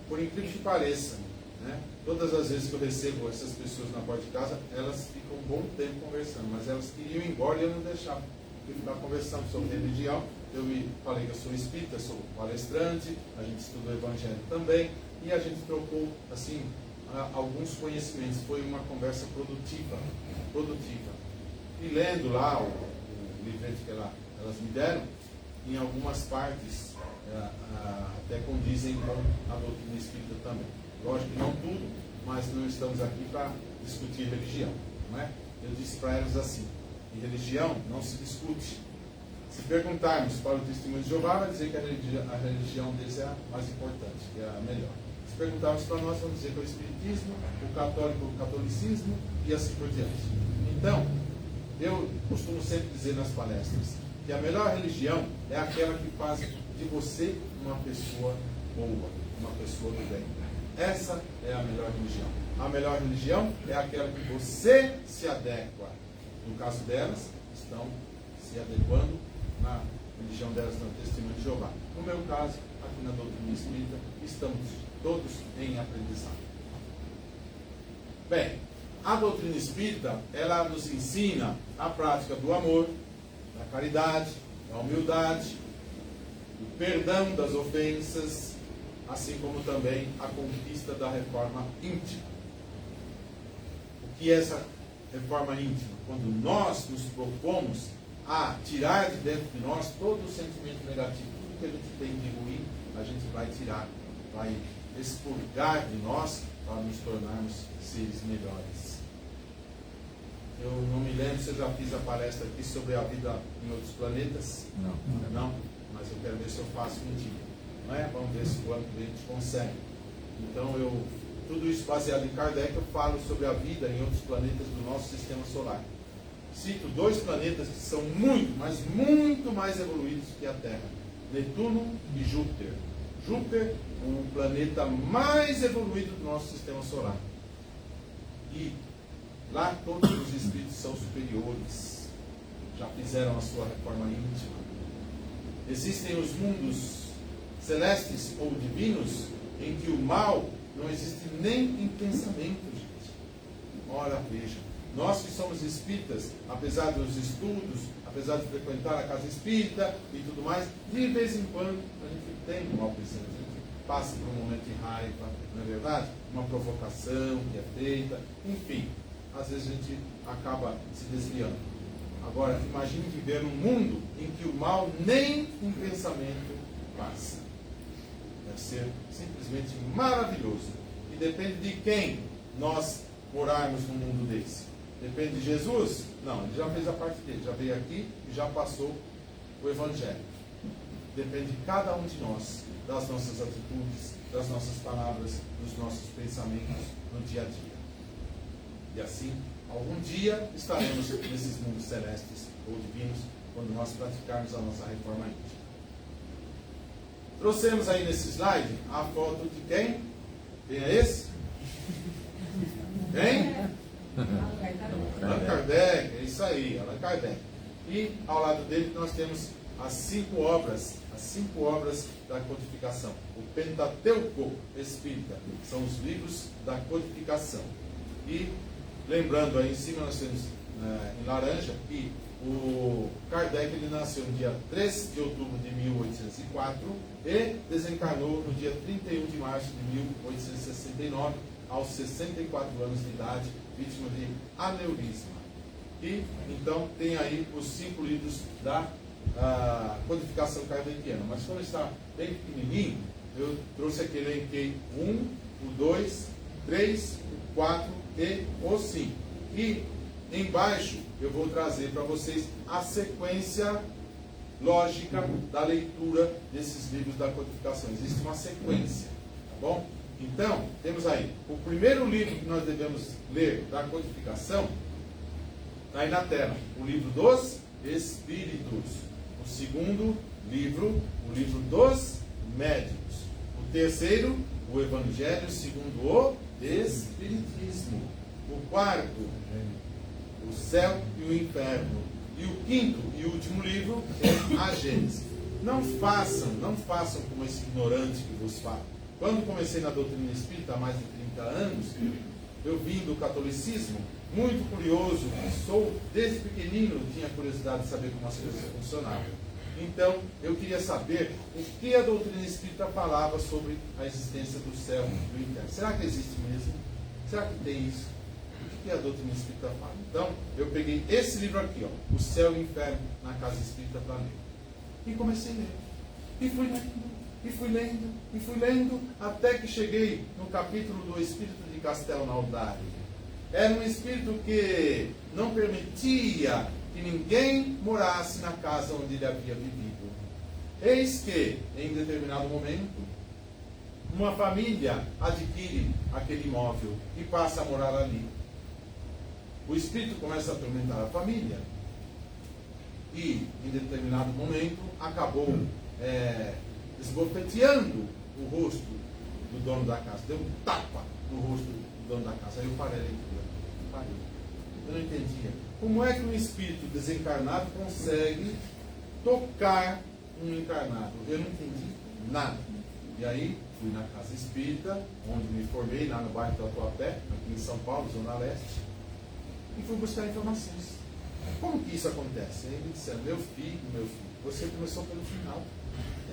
por incrível que pareça, né, todas as vezes que eu recebo essas pessoas na porta de casa, elas ficam um bom tempo conversando, mas elas queriam ir embora e eu não deixava. Eu ficava conversando sobre religião. Eu falei que eu sou espírita, sou palestrante, a gente estudou o Evangelho também, e a gente trocou, assim, alguns conhecimentos. Foi uma conversa produtiva. E lendo lá o livreto que elas me deram, em algumas partes até condizem com a doutrina espírita também. Lógico que não tudo, mas não estamos aqui para discutir religião, não é? Eu disse para elas assim: em religião não se discute. Se perguntarmos para o Testemunho de Jeová, vai dizer que a religião deles é a mais importante, que é a melhor. Se perguntarmos para nós, vamos dizer que é o Espiritismo, o católico, o catolicismo e assim por diante. Então, eu costumo sempre dizer nas palestras que a melhor religião é aquela que faz de você uma pessoa boa, uma pessoa do bem. Essa é a melhor religião. A melhor religião é aquela que você se adequa. No caso delas, estão se adequando na religião delas, no Testemunho de Jeová. No meu caso, aqui na doutrina espírita, estamos todos em aprendizado. Bem, a doutrina espírita, ela nos ensina a prática do amor, da caridade, da humildade, do perdão das ofensas, assim como também a conquista da reforma íntima. O que é essa reforma íntima? Quando nós nos propomos a tirar de dentro de nós todo o sentimento negativo, tudo que a gente tem de ruim, a gente vai tirar, vai expurgar de nós para nos tornarmos seres melhores. Eu não me lembro se eu já fiz a palestra aqui sobre a vida em outros planetas. Não, mas eu quero ver se eu faço um dia. Não é? Vamos ver se o ano que vem a gente consegue. Então, tudo isso baseado em Kardec, eu falo sobre a vida em outros planetas do nosso sistema solar. Cito 2 planetas que são muito, mas muito mais evoluídos que a Terra: Netuno e Júpiter. Júpiter, o planeta mais evoluído do nosso sistema solar. E lá todos os espíritos são superiores. já fizeram a sua reforma íntima. Existem os mundos celestes ou divinos em que o mal não existe nem em pensamento, gente. Ora, veja, nós que somos espíritas, apesar dos estudos, apesar de frequentar a casa espírita e tudo mais, de vez em quando a gente tem um mau pensamento, a gente passa por um momento de raiva, não é verdade? Uma provocação que é feita, enfim, às vezes a gente acaba se desviando. Agora, imagine viver num mundo em que o mal nem em pensamento passa. Deve ser simplesmente maravilhoso. E depende de quem nós morarmos num mundo desse. Depende de Jesus? Não, ele já fez a parte dele, já veio aqui e já passou o Evangelho. Depende de cada um de nós, das nossas atitudes, das nossas palavras, dos nossos pensamentos no dia a dia. E assim, algum dia estaremos nesses mundos celestes ou divinos, quando nós praticarmos a nossa reforma íntima. Trouxemos aí nesse slide a foto de quem? Quem é esse? Quem? Allan Kardec, é isso aí, Allan Kardec. E ao lado dele nós temos as 5 obras da codificação. O Pentateuco Espírita, são os livros da codificação. E lembrando aí em cima nós temos em laranja que o Kardec ele nasceu no dia 3 de outubro de 1804 e desencarnou no dia 31 de março de 1869, aos 64 anos de idade, vítima de aneurisma. E então tem aí os 5 livros da codificação kardeciana. Mas como está bem pequenininho, eu trouxe aqui, elenquei 1, o 2, 3, o 4 e o 5. E embaixo eu vou trazer para vocês a sequência lógica da leitura desses livros da codificação. Existe uma sequência, tá bom? Então, temos aí o primeiro livro que nós devemos ler da codificação, está aí na tela, o livro dos Espíritos. O segundo livro, o livro dos Médicos. O terceiro, o Evangelho segundo o Espiritismo. O quarto, o Céu e o Inferno. E o quinto e último livro é a Gênese. Não façam como esse ignorante que vos fala. Quando comecei na doutrina espírita há mais de 30 anos, eu vim do catolicismo, muito curioso, sou desde pequenino, tinha curiosidade de saber como as coisas funcionavam. Então, eu queria saber o que a doutrina espírita falava sobre a existência do céu e do inferno. Será que existe mesmo? Será que tem isso? O que a doutrina espírita fala? Então, eu peguei esse livro aqui, ó, O Céu e o Inferno, na Casa Espírita, para ler. E comecei a ler. E fui lendo. E fui lendo, até que cheguei no capítulo do Espírito de Castelnaudary. Era um espírito que não permitia que ninguém morasse na casa onde ele havia vivido. Eis que, em determinado momento, uma família adquire aquele imóvel e passa a morar ali. O espírito começa a atormentar a família e, em determinado momento, acabou esbofeteando o rosto do dono da casa. Deu um tapa no rosto do dono da casa. Aí eu parei a leitura. Eu não entendia. Como é que um espírito desencarnado consegue tocar um encarnado? Eu não entendi nada. E aí fui na casa espírita, onde me formei, lá no bairro do Tatuapé, aqui em São Paulo, Zona Leste, e fui buscar informações. Como que isso acontece? Aí me disseram, meu filho, você começou pelo final.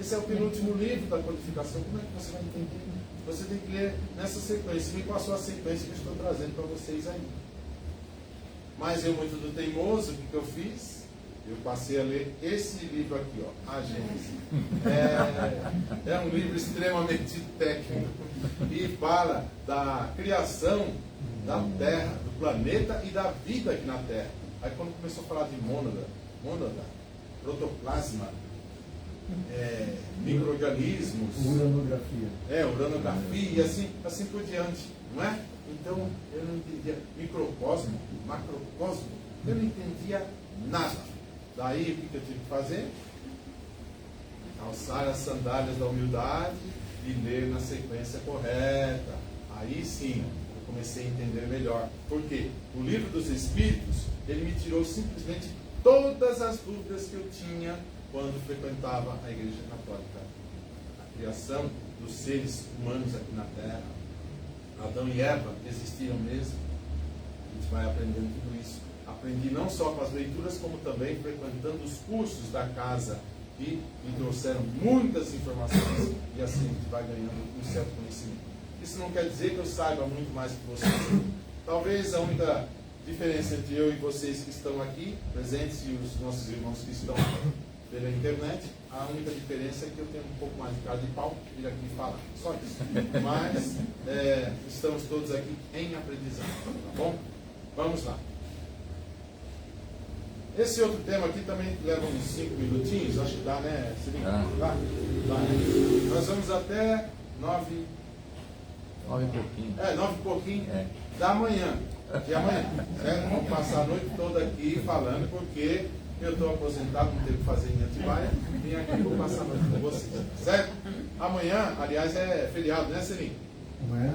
Esse é o penúltimo livro da codificação. Como é que você vai entender? Você tem que ler nessa sequência. Me passou a sequência que eu estou trazendo para vocês aí. Mas eu, muito do teimoso, o que eu fiz? Eu passei a ler esse livro aqui, ó, A Gênese. É um livro extremamente técnico e fala da criação da Terra, do planeta e da vida aqui na Terra. Aí quando começou a falar de mônada, protoplasma, micro-organismos, uranografia e assim por diante, não é? Então eu não entendia microcosmo, macrocosmo, eu não entendia nada. Daí o que eu tive que fazer? Calçar as sandálias da humildade e ler na sequência correta. Aí sim eu comecei a entender melhor. Porque o livro dos Espíritos, ele me tirou simplesmente todas as dúvidas que eu tinha quando frequentava a Igreja Católica. A criação dos seres humanos aqui na Terra, Adão e Eva existiram mesmo. A gente vai aprendendo tudo isso. Aprendi não só com as leituras, como também frequentando os cursos da casa, que me trouxeram muitas informações, e assim a gente vai ganhando um certo conhecimento. Isso não quer dizer que eu saiba muito mais que vocês. Talvez a única diferença entre eu e vocês que estão aqui presentes e os nossos irmãos que estão pela internet, a única diferença é que eu tenho um pouco mais de cara de pau vir aqui falar. Só isso. Mas estamos todos aqui em aprendizado, tá bom? Vamos lá. Esse outro tema aqui também leva uns 5 minutinhos, acho que dá, né? Dá, né? Nós vamos até 9 e pouquinho. 9 e pouquinho da manhã. De amanhã. Certo? Vamos passar a noite toda aqui falando, porque eu estou aposentado, não tenho o que fazer em Atibaia. Vim aqui e vou passar a noite com vocês. Certo? Amanhã, aliás, é feriado, né, Selim? Amanhã?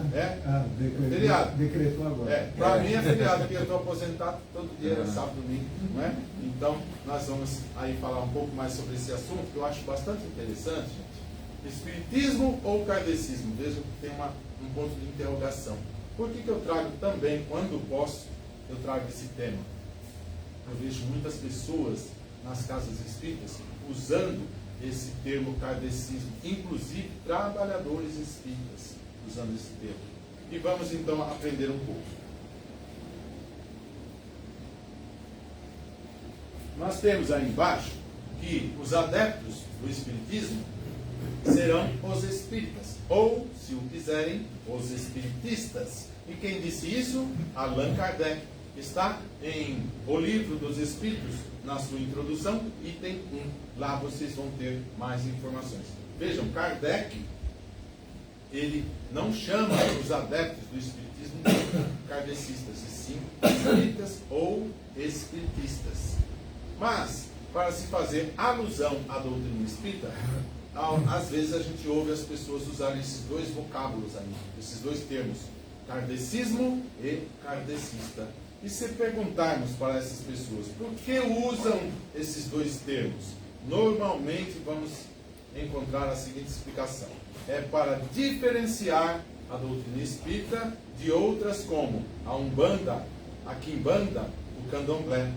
Feriado. Decretou agora. Para mim é feriado, porque eu estou aposentado todo dia, sábado, domingo, não é? Então, nós vamos aí falar um pouco mais sobre esse assunto, que eu acho bastante interessante, gente. Espiritismo ou kardecismo? Veja que tem um ponto de interrogação. Por que eu trago também, quando posso, eu trago esse tema? Eu vejo muitas pessoas nas casas espíritas usando esse termo kardecismo, inclusive trabalhadores espíritas usando esse termo. E vamos então aprender um pouco. Nós temos aí embaixo que os adeptos do espiritismo serão os espíritas, ou, se o quiserem, os espiritistas. E quem disse isso? Allan Kardec. Está em O Livro dos Espíritos, na sua introdução, item 1. Lá vocês vão ter mais informações. Vejam, Kardec, ele não chama os adeptos do espiritismo de kardecistas, e sim espíritas ou espiritistas. Mas, para se fazer alusão à doutrina espírita, às vezes a gente ouve as pessoas usarem esses dois vocábulos aí, esses dois termos, kardecismo e kardecista. E se perguntarmos para essas pessoas por que usam esses dois termos, normalmente vamos encontrar a seguinte explicação: é para diferenciar a doutrina espírita de outras como a Umbanda, a Quimbanda, o Candomblé.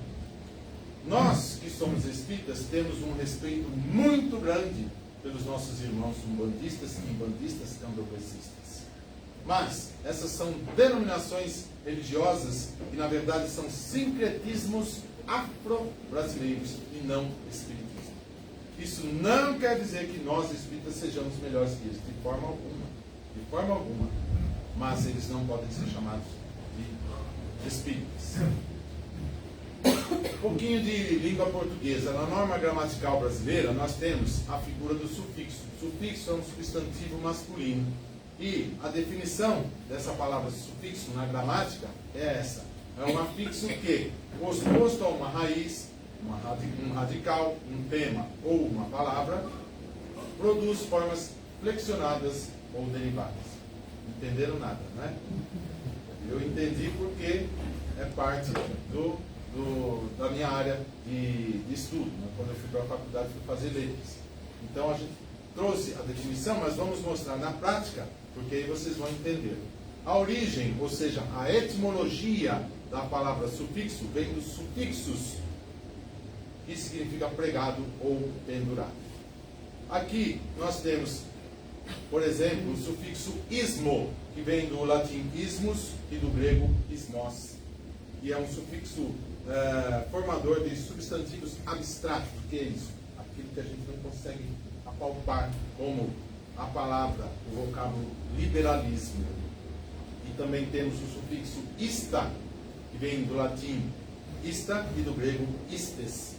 Nós que somos espíritas temos um respeito muito grande pelos nossos irmãos umbandistas, quimbandistas, candomblecistas. Mas essas são denominações religiosas que na verdade são sincretismos afro-brasileiros e não espiritismo. Isso não quer dizer que nós espíritas sejamos melhores que eles, de forma alguma. De forma alguma. Mas eles não podem ser chamados de espíritas. Um pouquinho de língua portuguesa. Na norma gramatical brasileira, nós temos a figura do sufixo. O sufixo é um substantivo masculino. E a definição dessa palavra sufixo na gramática é essa. É um afixo que, oposto a uma raiz, um radical, um tema ou uma palavra, produz formas flexionadas ou derivadas. Entenderam nada, né? Eu entendi porque é parte da minha área de estudo. Né? Quando eu fui para a faculdade, fui fazer letras. Então a gente trouxe a definição, mas vamos mostrar na prática, porque aí vocês vão entender. A origem, ou seja, a etimologia da palavra sufixo, vem dos sufixos, que significa pregado ou pendurado. Aqui nós temos, por exemplo, o sufixo ismo, que vem do latim ismus e do grego ismos, e é um sufixo formador de substantivos abstratos. O que é isso? Aquilo que a gente não consegue apalpar, como a palavra, o vocábulo liberalismo. E também temos o sufixo ista, que vem do latim ista e do grego istes.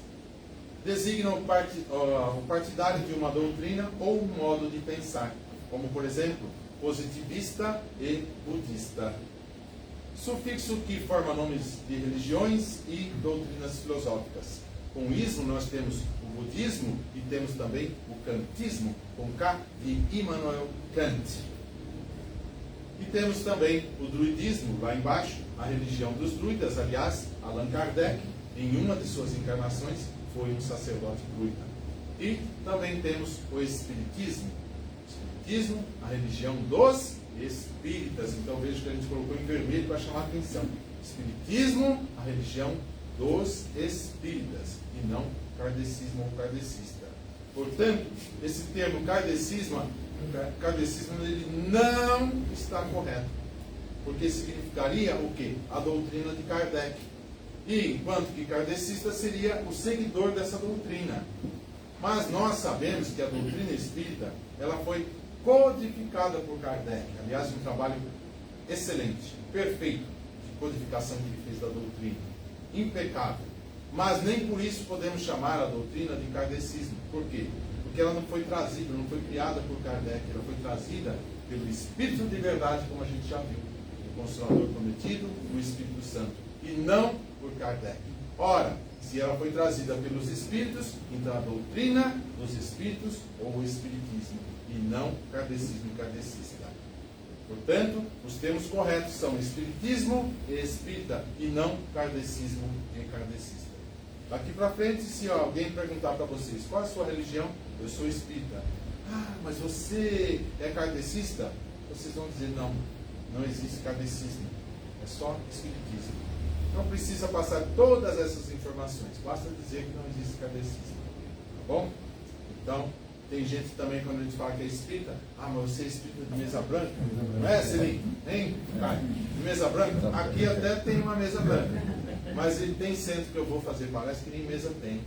Designa o partidário de uma doutrina ou um modo de pensar, como por exemplo, positivista e budista. Sufixo que forma nomes de religiões e doutrinas filosóficas. Com o ismo nós temos o budismo e temos também o kantismo, com K de Immanuel Kant. E temos também o druidismo, lá embaixo, a religião dos druidas, aliás, Allan Kardec, em uma de suas encarnações, foi um sacerdote druida. E também temos o Espiritismo. O Espiritismo, a religião dos espíritas. Então veja que a gente colocou em vermelho para chamar a atenção. Espiritismo, a religião dos espíritas, e não kardecismo ou kardecista. Portanto, esse termo kardecismo ele não está correto, porque significaria o quê? A doutrina de Kardec. E enquanto que kardecista seria o seguidor dessa doutrina. Mas nós sabemos que a doutrina espírita, ela foi codificada por Kardec. Aliás, um trabalho excelente, perfeito, de codificação que ele fez da doutrina. Impecável. Mas nem por isso podemos chamar a doutrina de kardecismo. Por quê? Porque ela não foi trazida, não foi criada por Kardec, ela foi trazida pelo Espírito de verdade, como a gente já viu, o Consolador prometido, o Espírito Santo, e não por Kardec. Ora, se ela foi trazida pelos Espíritos, então a doutrina dos Espíritos ou o Espiritismo, e não kardecismo e kardecista. Portanto, os termos corretos são Espiritismo e Espírita, e não kardecismo e kardecista. Daqui para frente, se alguém perguntar para vocês, qual é a sua religião? Eu sou espírita. Ah, mas você é kardecista? Vocês vão dizer, não, não existe kardecismo. É só espiritismo. Não precisa passar todas essas informações. Basta dizer que não existe kardecismo. Tá bom? Então, tem gente também, quando a gente fala que é espírita, ah, mas você é espírita de mesa branca? Não é, Celine? Hein, Caio? De mesa branca? Aqui até tem uma mesa branca. Mas ele tem centro que eu vou fazer palestra que nem mesa tem.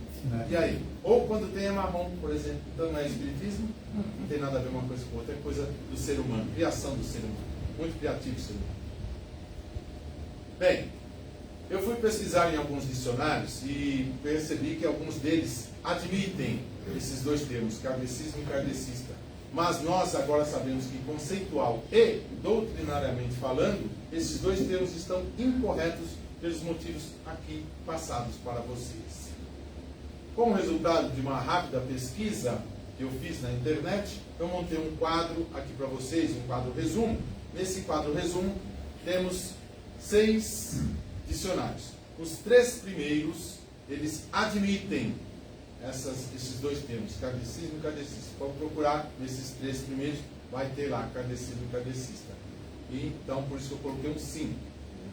E aí? Ou quando tem é marrom, por exemplo. Então não é espiritismo? Não tem nada a ver uma coisa com outra. É coisa do ser humano. Criação do ser humano. Muito criativo o ser humano. Bem, eu fui pesquisar em alguns dicionários e percebi que alguns deles admitem esses dois termos, kardecismo e kardecista. Mas nós agora sabemos que conceitual e doutrinariamente falando, esses dois termos estão incorretos pelos motivos aqui passados para vocês. Como resultado de uma rápida pesquisa que eu fiz na internet, eu montei um quadro aqui para vocês, um quadro resumo. Nesse quadro resumo, temos 6 dicionários. Os 3 primeiros, eles admitem esses dois termos, kardecismo e kardecista. Pode procurar nesses 3 primeiros, vai ter lá kardecismo e kardecista. E, então, por isso que eu coloquei um sim.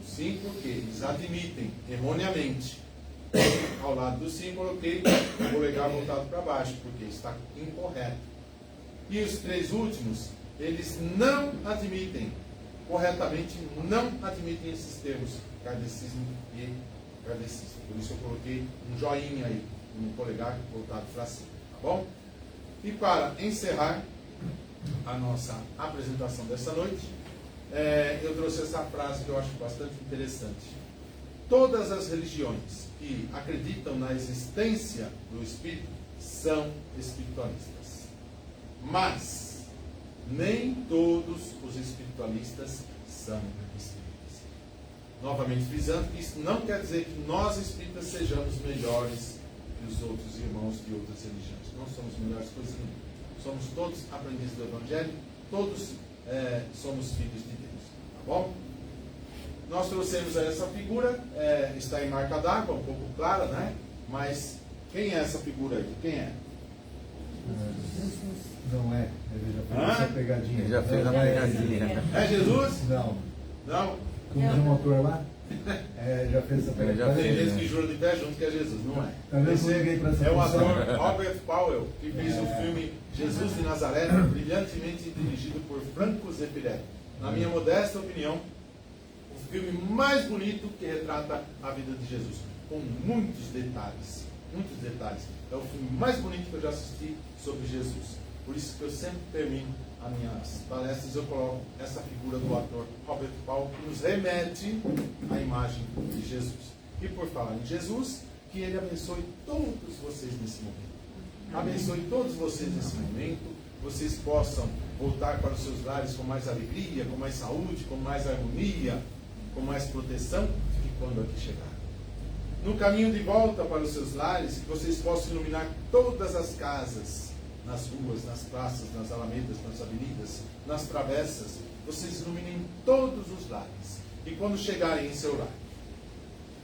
Sim, porque eles admitem erroneamente. Ao lado do sim, coloquei o polegar voltado para baixo, porque está incorreto. E os 3 últimos, eles não admitem, corretamente, não admitem esses termos, kardecismo e kardecista. Por isso eu coloquei um joinha aí, um polegar voltado para cima. Tá bom? E para encerrar a nossa apresentação dessa noite, eu trouxe essa frase que eu acho bastante interessante. Todas as religiões que acreditam na existência do Espírito são espiritualistas. Mas nem todos os espiritualistas são espíritas. Novamente frisando que isso não quer dizer que nós espíritas sejamos melhores que os outros irmãos de outras religiões. Não somos melhores coisas nenhuma. Somos todos aprendizes do Evangelho, todos somos filhos de Deus. Tá bom? Nós trouxemos essa figura, está em marca d'água, um pouco clara, né? Mas quem é essa figura aí? Quem é? Não é. Ele já fez essa pegadinha. Ele já fez a pegadinha. É Jesus? Não. Não? Como diz o motor lá? Já fez essa pegadinha. Tem gente que jura de pé junto que é Jesus, não é? Esse é o ator Robert Powell, que fez o filme Jesus de Nazaré, brilhantemente dirigido por Franco Zeffirelli. Na minha modesta opinião, o filme mais bonito que retrata a vida de Jesus, com muitos detalhes. Muitos detalhes. É o filme mais bonito que eu já assisti sobre Jesus. Por isso que eu sempre termino as minhas palestras, eu coloco essa figura do ator Robert Powell, que nos remete à imagem de Jesus. E por falar em Jesus, que Ele abençoe todos vocês nesse momento. Abençoe todos vocês nesse momento. Vocês possam voltar para os seus lares com mais alegria, com mais saúde, com mais harmonia, com mais proteção do que quando aqui chegaram. No caminho de volta para os seus lares, que vocês possam iluminar todas as casas, nas ruas, nas praças, nas alamedas, nas avenidas, nas travessas. Vocês iluminem todos os lares. E quando chegarem em seu lar,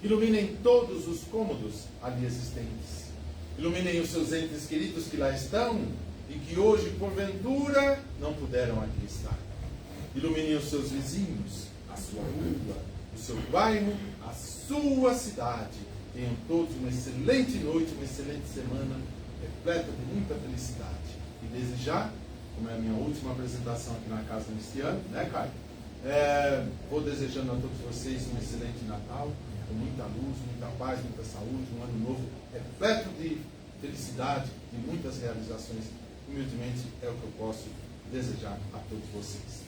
Iluminem todos os cômodos ali existentes. Iluminem os seus entes queridos que lá estão e que hoje, porventura, não puderam aqui estar. Iluminem os seus vizinhos, a sua rua, o seu bairro, a sua cidade. Tenham todos uma excelente noite, uma excelente semana, repleta de muita felicidade. E desejar, como é a minha última apresentação aqui na casa neste ano, né, Caio? Vou desejando a todos vocês um excelente Natal, com muita luz, muita paz, muita saúde, um ano novo repleto de felicidade, de muitas realizações. Humildemente é o que eu posso desejar a todos vocês.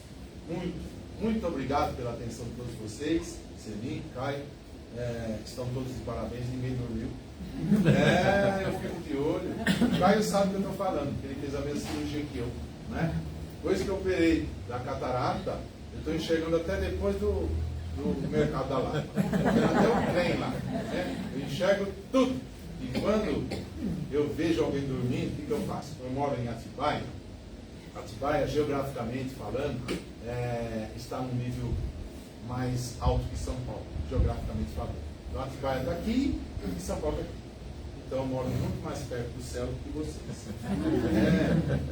Muito obrigado pela atenção de todos vocês. Celim, Caio, estão todos de parabéns, ninguém dormiu. Eu fico de olho. O Caio sabe o que eu estou falando, porque ele fez a mesma cirurgia que eu, né? Depois que eu operei da catarata, eu estou enxergando até depois do mercado da Lapa. Até o trem lá. Né? Eu enxergo tudo. E quando eu vejo alguém dormindo, o que eu faço? Eu moro em Atibaia. Atibaia, geograficamente falando, está num nível mais alto que São Paulo, geograficamente falando. Então Atibaia está aqui e São Paulo está aqui. Então eu moro muito mais perto do céu do que vocês.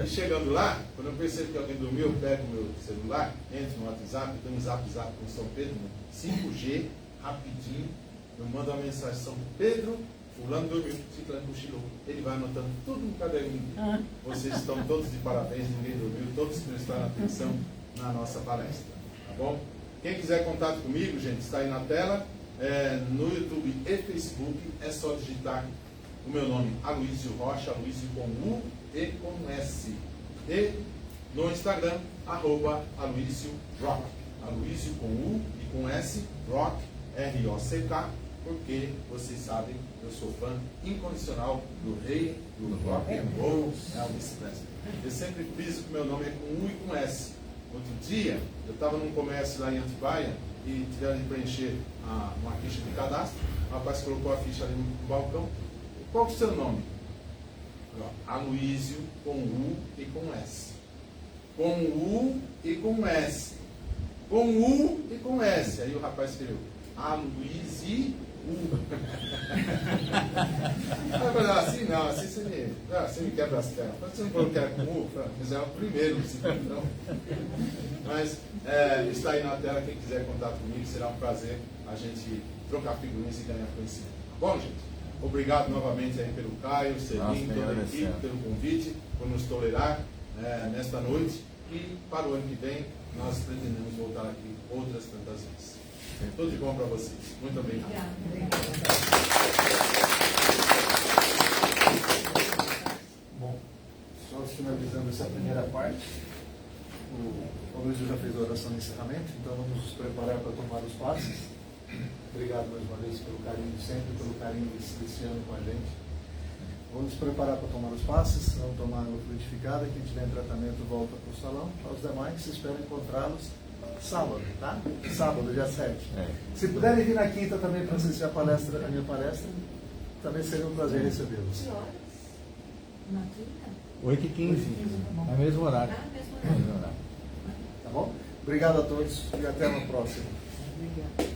E chegando lá, quando eu percebo que alguém dormiu, eu pego o meu celular, entro no WhatsApp, eu tenho um zap com São Pedro, 5G, rapidinho, eu mando uma mensagem: São Pedro, fulano dormiu, ciclano cochilou. Ele vai anotando tudo no caderninho. Vocês estão todos de parabéns, ninguém dormiu, todos prestaram atenção na nossa palestra. Tá bom? Quem quiser contato comigo, gente, está aí na tela. No YouTube e Facebook, é só digitar o meu nome, Aloysio Rocha, Aloysio com U e com S. E no Instagram, @Aloysio Rock. Aloysio com U e com S, Rock, R-O-C-K, porque vocês sabem, eu sou fã incondicional do rei do rock and roll, Elvis Presley. Eu sempre friso que meu nome é com U e com S. Outro dia, eu estava num comércio lá em Atibaia e tiveram de preencher uma ficha de cadastro. O rapaz colocou a ficha ali no balcão. Qual é o seu nome? Aloysio com U e com S. Com U e com S. Com U e com S. Aí o rapaz escreveu Aloysio U. Aí eu falei: assim não, assim você me quebra as pernas. Você não falou que era com U? Mas é o primeiro, o segundo não. Mas está aí na tela, quem quiser contato comigo, será um prazer a gente trocar figurinhas e ganhar conhecimento. Tá bom, gente? Obrigado novamente aí pelo Caio, Celim, toda a equipe, pelo convite, por nos tolerar nesta noite. E para o ano que vem, nós pretendemos voltar aqui outras tantas vezes. Tudo de bom para vocês. Muito obrigado. Bom, só finalizando essa primeira parte, o Luiz já fez a oração de encerramento, então vamos nos preparar para tomar os passes. Obrigado mais uma vez pelo carinho de sempre, pelo carinho desse ano com a gente. Vamos nos preparar para tomar os passes, vamos tomar água fluidificada. Quem tiver em tratamento volta para o salão. Para os demais, espero encontrá-los sábado, tá? Sábado, dia 7. Se puderem vir na quinta também para assistir a minha palestra, também seria um prazer recebê-los. Que horas? Na quinta? 8h15, no mesmo horário. Mesmo horário. Tá bom? Obrigado a todos e até uma próxima. Obrigada.